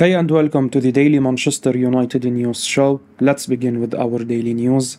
Hey and welcome to the Daily Manchester United News Show. Let's begin with our daily news.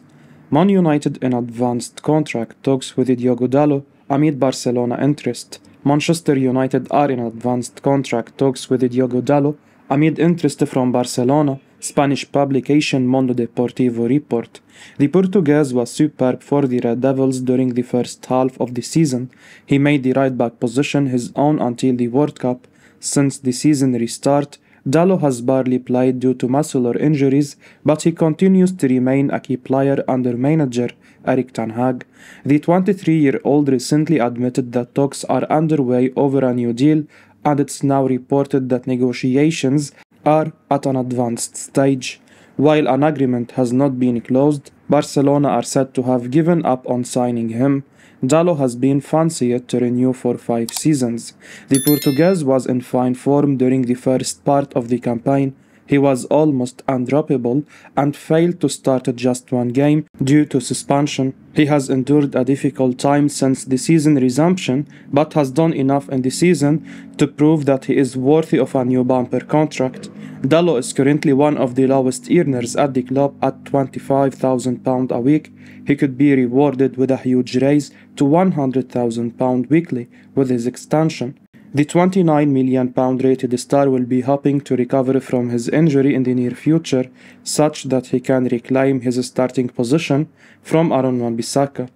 Man United in advanced contract talks with Diogo Dalot amid Barcelona interest. Manchester United are in advanced contract talks with Diogo Dalot amid interest from Barcelona, Spanish publication Mundo Deportivo report. The Portuguese was superb for the Red Devils during the first half of the season. He made the right-back position his own until the World Cup. Since the season restart, Dalot has barely played due to muscular injuries, but he continues to remain a key player under manager Erik ten Hag. The 23-year-old recently admitted that talks are underway over a new deal, and it's now reported that negotiations are at an advanced stage. While an agreement has not been closed, Barcelona are said to have given up on signing him. Dalot has been fancied to renew for 5 seasons. The Portuguese was in fine form during the first part of the campaign. He was almost undroppable and failed to start just one game due to suspension. He has endured a difficult time since the season resumption, but has done enough in the season to prove that he is worthy of a new bumper contract. Dalot is currently one of the lowest earners at the club at £25,000 a week. He could be rewarded with a huge raise to £100,000 weekly with his extension. The £29 million rated star will be hoping to recover from his injury in the near future, such that he can reclaim his starting position from Aaron Wan-Bissaka.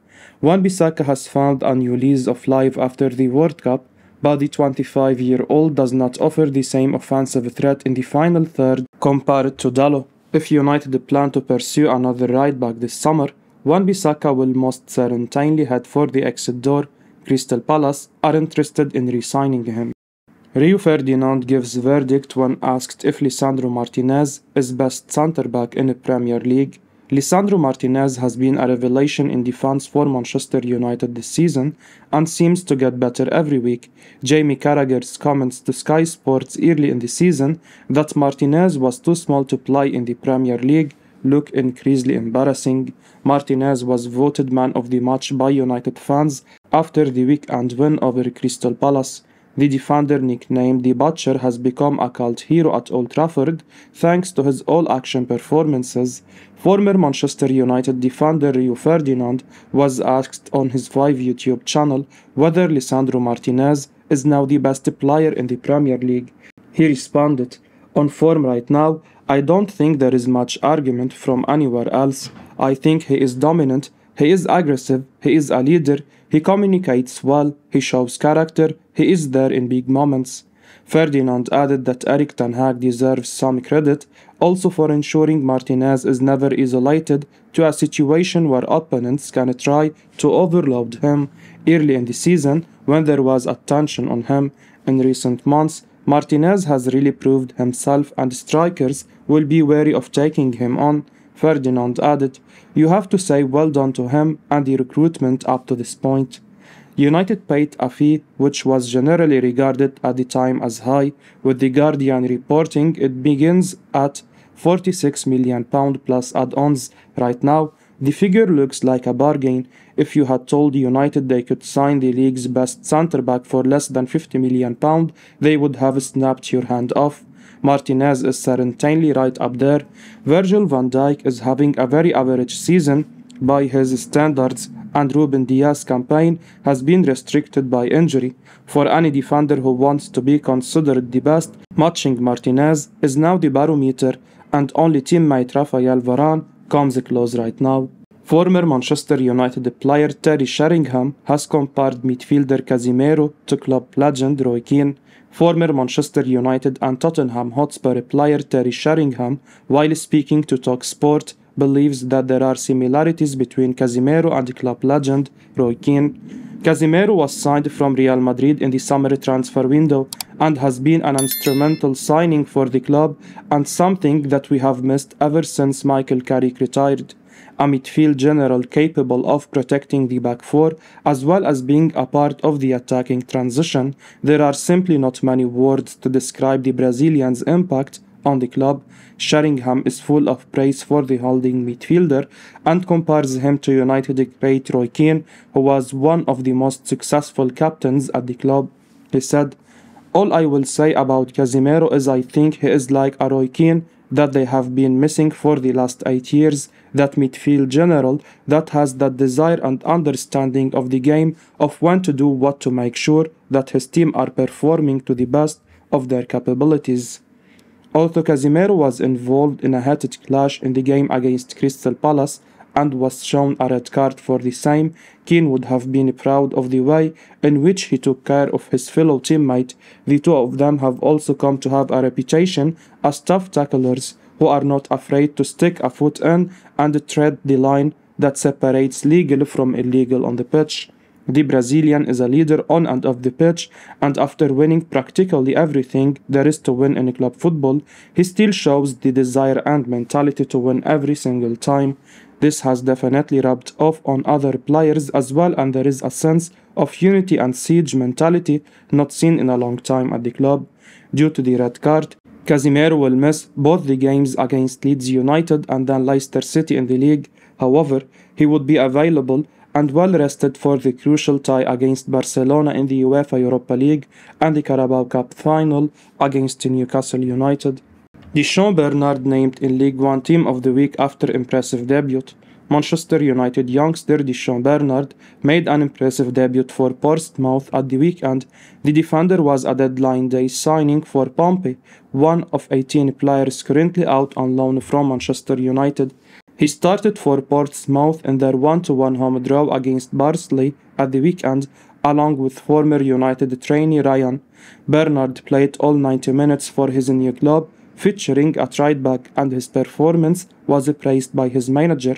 Wan-Bissaka has found a new lease of life after the World Cup, but the 25-year-old does not offer the same offensive threat in the final third compared to Dalot. If United plan to pursue another right-back this summer, Wan-Bissaka will most certainly head for the exit door. Crystal Palace are interested in re-signing him. Rio Ferdinand gives verdict when asked if Lisandro Martinez is best centre-back in the Premier League. Lisandro Martinez has been a revelation in defence for Manchester United this season and seems to get better every week. Jamie Carragher's comments to Sky Sports early in the season that Martinez was too small to play in the Premier League look increasingly embarrassing. Martinez was voted man of the match by United fans after the weekend win over Crystal Palace. The defender, nicknamed The Butcher, has become a cult hero at Old Trafford thanks to his all-action performances. Former Manchester United defender Rio Ferdinand was asked on his 5 YouTube channel whether Lisandro Martinez is now the best player in the Premier League. He responded, "On form right now, I don't think there is much argument from anywhere else. I think he is dominant, he is aggressive, he is a leader, he communicates well, he shows character, he is there in big moments." Ferdinand added that Erik ten Hag deserves some credit also for ensuring Martinez is never isolated to a situation where opponents can try to overload him. Early in the season, when there was attention on him in recent months, Martinez has really proved himself and strikers will be wary of taking him on. Ferdinand added, "You have to say well done to him and the recruitment up to this point." United paid a fee which was generally regarded at the time as high, with The Guardian reporting it begins at £46 million plus add-ons. Right now, the figure looks like a bargain. If you had told United they could sign the league's best centre-back for less than £50 million, they would have snapped your hand off. Martinez is certainly right up there. Virgil van Dijk is having a very average season by his standards, and Ruben Diaz's campaign has been restricted by injury. For any defender who wants to be considered the best, matching Martinez is now the barometer, and only teammate Rafael Varane comes close right now. Former Manchester United player Terry Sheringham has compared midfielder Casemiro to club legend Roy Keane. Former Manchester United and Tottenham Hotspur player Terry Sheringham, while speaking to talkSPORT, believes that there are similarities between Casemiro and club legend Roy Keane. Casemiro was signed from Real Madrid in the summer transfer window and has been an instrumental signing for the club and something that we have missed ever since Michael Carrick retired. A midfield general capable of protecting the back four as well as being a part of the attacking transition. There are simply not many words to describe the Brazilian's impact on the club. Sheringham is full of praise for the holding midfielder and compares him to United great Roy Keane, who was one of the most successful captains at the club. He said, All I will say about Casemiro is I think he is like a Roy Keane that they have been missing for the last 8 years, that midfield general that has that desire and understanding of the game of when to do what to make sure that his team are performing to the best of their capabilities. Although Casemiro was involved in a heated clash in the game against Crystal Palace and was shown a red card for the same, Keane would have been proud of the way in which he took care of his fellow teammate. The two of them have also come to have a reputation as tough tacklers who are not afraid to stick a foot in and tread the line that separates legal from illegal on the pitch. The Brazilian is a leader on and off the pitch, and after winning practically everything there is to win in club football, he still shows the desire and mentality to win every single time. This has definitely rubbed off on other players as well, and there is a sense of unity and siege mentality not seen in a long time at the club. Due to the red card, Casemiro will miss both the games against Leeds United and then Leicester City in the league. However, he would be available and well rested for the crucial tie against Barcelona in the UEFA Europa League and the Carabao Cup final against Newcastle United. Deschamps Bernard named in League One Team of the Week after impressive debut. Manchester United youngster Deschamps Bernard made an impressive debut for Portsmouth at the weekend. The defender was a deadline day signing for Pompey, one of 18 players currently out on loan from Manchester United. He started for Portsmouth in their 1-1 home draw against Barnsley at the weekend, along with former United trainee Ryan. Bernard played all 90 minutes for his new club, featuring at right back, and his performance was praised by his manager.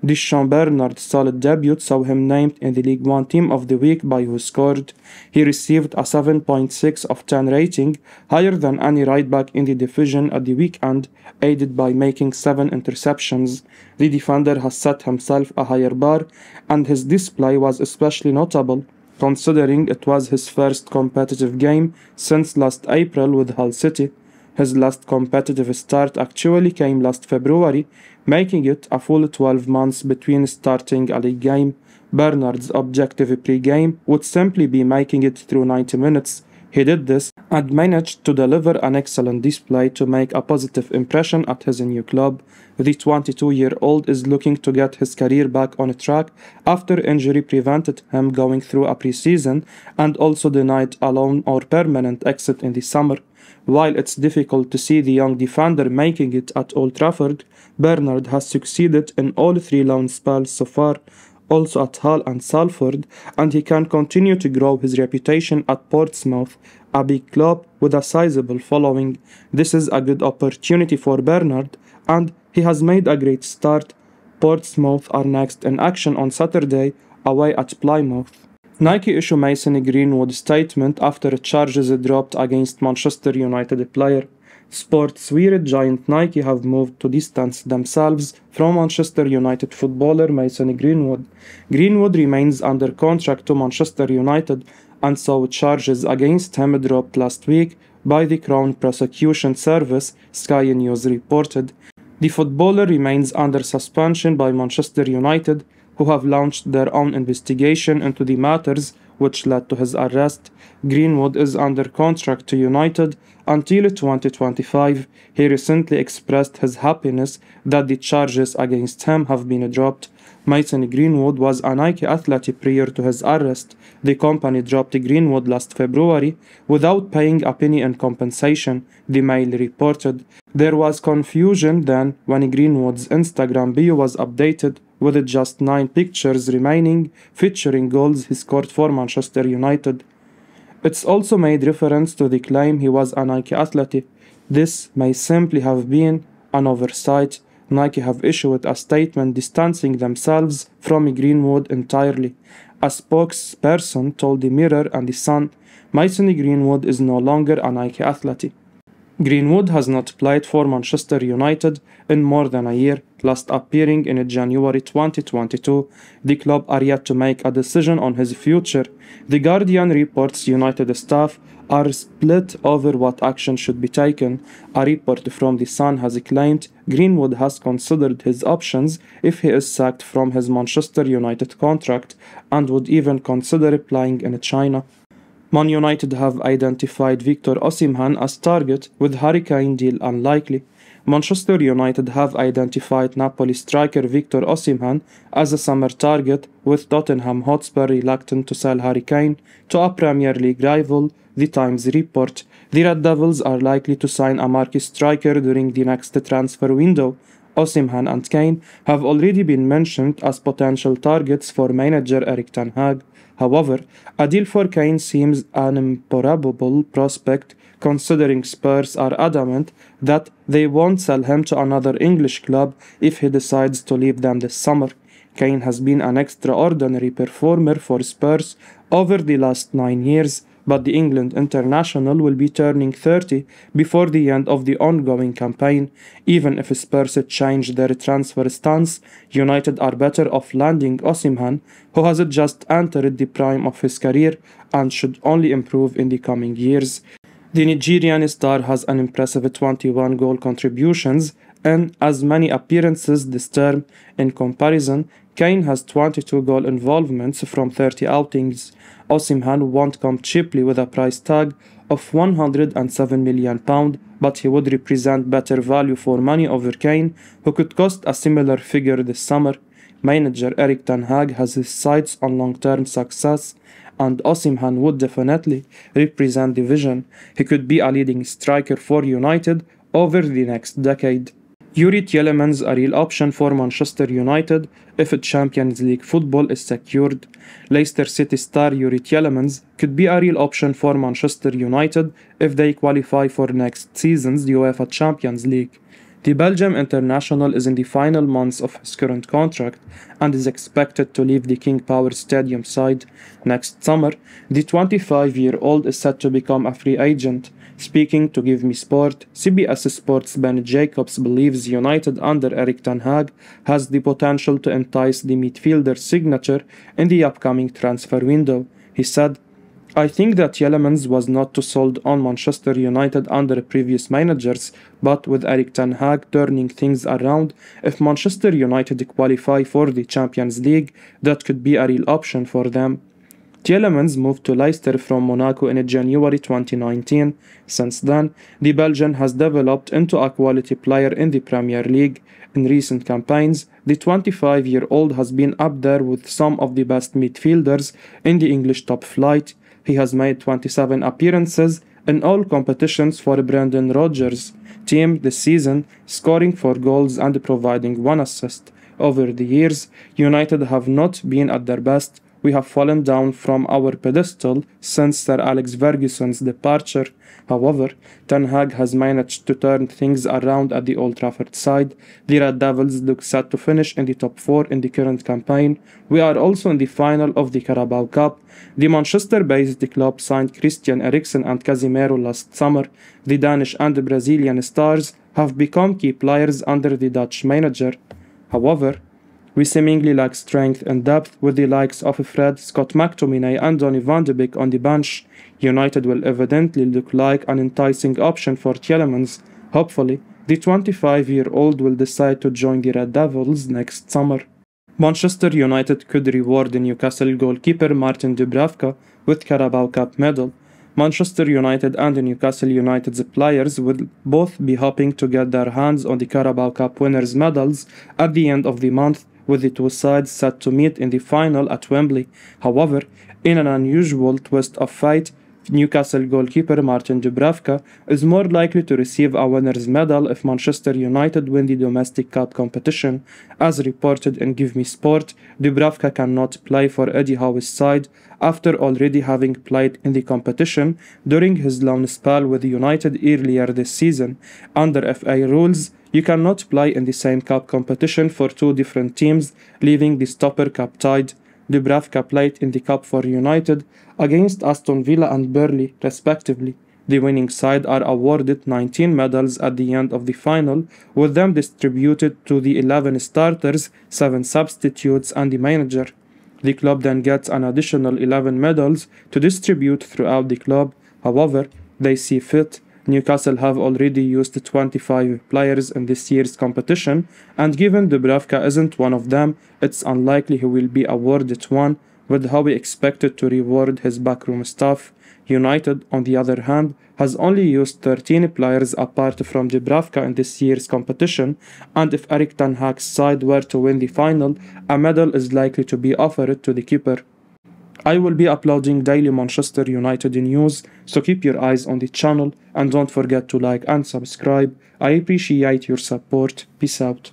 Deschamps Bernard's solid debut saw him named in the League One Team of the Week by WhoScored. He received a 7.6 of 10 rating, higher than any right back in the division at the weekend, aided by making 7 interceptions. The defender has set himself a higher bar, and his display was especially notable, considering it was his first competitive game since last April with Hull City. His last competitive start actually came last February, making it a full 12 months between starting a league game. Bernard's objective pre-game would simply be making it through 90 minutes. He did this and managed to deliver an excellent display to make a positive impression at his new club. The 22-year-old is looking to get his career back on track after injury prevented him going through a pre-season and also denied a loan or permanent exit in the summer. While it's difficult to see the young defender making it at Old Trafford, Bernard has succeeded in all 3 loan spells so far, also at Hull and Salford, and he can continue to grow his reputation at Portsmouth, a big club with a sizable following. This is a good opportunity for Bernard, and he has made a great start. Portsmouth are next in action on Saturday, away at Plymouth. Nike issue Mason Greenwood statement after charges dropped against Manchester United player. Sportswear giant Nike have moved to distance themselves from Manchester United footballer Mason Greenwood. Greenwood remains under contract to Manchester United, and saw charges against him dropped last week by the Crown Prosecution Service, Sky News reported. The footballer remains under suspension by Manchester United, who have launched their own investigation into the matters which led to his arrest. Greenwood is under contract to United until 2025. He recently expressed his happiness that the charges against him have been dropped. Mason Greenwood was a Nike athlete prior to his arrest. The company dropped Greenwood last February without paying a penny in compensation, the Mail reported. There was confusion then when Greenwood's Instagram bio was updated with just 9 pictures remaining, featuring goals he scored for Manchester United. It's also made reference to the claim he was a Nike athlete. This may simply have been an oversight. Nike have issued a statement distancing themselves from Greenwood entirely. A spokesperson told the Mirror and the Sun, Mason Greenwood is no longer a Nike athlete. Greenwood has not played for Manchester United in more than a year, last appearing in January 2022. The club are yet to make a decision on his future. The Guardian reports United staff are split over what action should be taken. A report from The Sun has claimed Greenwood has considered his options if he is sacked from his Manchester United contract and would even consider playing in China. Man United have identified Victor Osimhen as target with Harry Kane deal unlikely. Manchester United have identified Napoli striker Victor Osimhen as a summer target, with Tottenham Hotspur reluctant to sell Harry Kane to a Premier League rival, the Times report. The Red Devils are likely to sign a marquee striker during the next transfer window. Osimhen and Kane have already been mentioned as potential targets for manager Erik ten Hag. However, a deal for Kane seems an improbable prospect, considering Spurs are adamant that they won't sell him to another English club if he decides to leave them this summer. Kane has been an extraordinary performer for Spurs over the last 9 years, but the England international will be turning 30 before the end of the ongoing campaign. Even if Spurs change their transfer stance, United are better off landing Osimhen, who has just entered the prime of his career and should only improve in the coming years. The Nigerian star has an impressive 21 goal contributions in as many appearances this term. In comparison, Kane has 22 goal involvements from 30 outings. Osimhen won't come cheaply with a price tag of £107 million, but he would represent better value for money over Kane, who could cost a similar figure this summer. Manager Erik ten Hag has his sights on long-term success, and Osimhen would definitely represent the vision. He could be a leading striker for United over the next decade. Yuri Tielemans a real option for Manchester United if Champions League football is secured. Leicester City star Yuri Tielemans could be a real option for Manchester United if they qualify for next season's UEFA Champions League. The Belgium international is in the final months of his current contract and is expected to leave the King Power Stadium side next summer. The 25-year-old is set to become a free agent. Speaking to Give Me Sport, CBS Sports' Ben Jacobs believes United under Erik ten Hag has the potential to entice the midfielder's signature in the upcoming transfer window. He said, "I think that Tielemans was not too sold on Manchester United under previous managers, but with Erik ten Hag turning things around, if Manchester United qualify for the Champions League, that could be a real option for them." Tielemans moved to Leicester from Monaco in January 2019. Since then, the Belgian has developed into a quality player in the Premier League. In recent campaigns, the 25-year-old has been up there with some of the best midfielders in the English top flight. He has made 27 appearances in all competitions for Brendan Rodgers' team this season, scoring 4 goals and providing 1 assist. Over the years, United have not been at their best. We have fallen down from our pedestal since Sir Alex Ferguson's departure. However, Ten Hag has managed to turn things around at the Old Trafford side. The Red Devils look set to finish in the top 4 in the current campaign. We are also in the final of the Carabao Cup. The Manchester-based club signed Christian Eriksen and Casemiro last summer. The Danish and Brazilian stars have become key players under the Dutch manager. However, we seemingly lack strength and depth with the likes of Fred, Scott McTominay and Donny van de Beek on the bench. United will evidently look like an enticing option for Tielemans. Hopefully, the 25-year-old will decide to join the Red Devils next summer. Manchester United could reward the Newcastle goalkeeper Martin Dubravka with Carabao Cup medal. Manchester United and Newcastle United's players will both be hoping to get their hands on the Carabao Cup winners' medals at the end of the month, with the two sides set to meet in the final at Wembley. However, in an unusual twist of fate, Newcastle goalkeeper Martin Dubravka is more likely to receive a winner's medal if Manchester United win the domestic cup competition. As reported in Give Me Sport, Dubravka cannot play for Eddie Howe's side after already having played in the competition during his loan spell with United earlier this season. Under FA rules, you cannot play in the same cup competition for two different teams, leaving the stopper cup tied. Dubravka played in the cup for United against Aston Villa and Burnley, respectively. The winning side are awarded 19 medals at the end of the final, with them distributed to the 11 starters, 7 substitutes and the manager. The club then gets an additional 11 medals to distribute throughout the club. However, they see fit. Newcastle have already used 25 players in this year's competition, and given Dubravka isn't one of them, it's unlikely he will be awarded one. with how he expected to reward his backroom staff. United, on the other hand, has only used 13 players apart from Dubravka in this year's competition, and if Erik ten Hag's side were to win the final, a medal is likely to be offered to the keeper. I will be uploading daily Manchester United news, so keep your eyes on the channel and don't forget to like and subscribe. I appreciate your support. Peace out.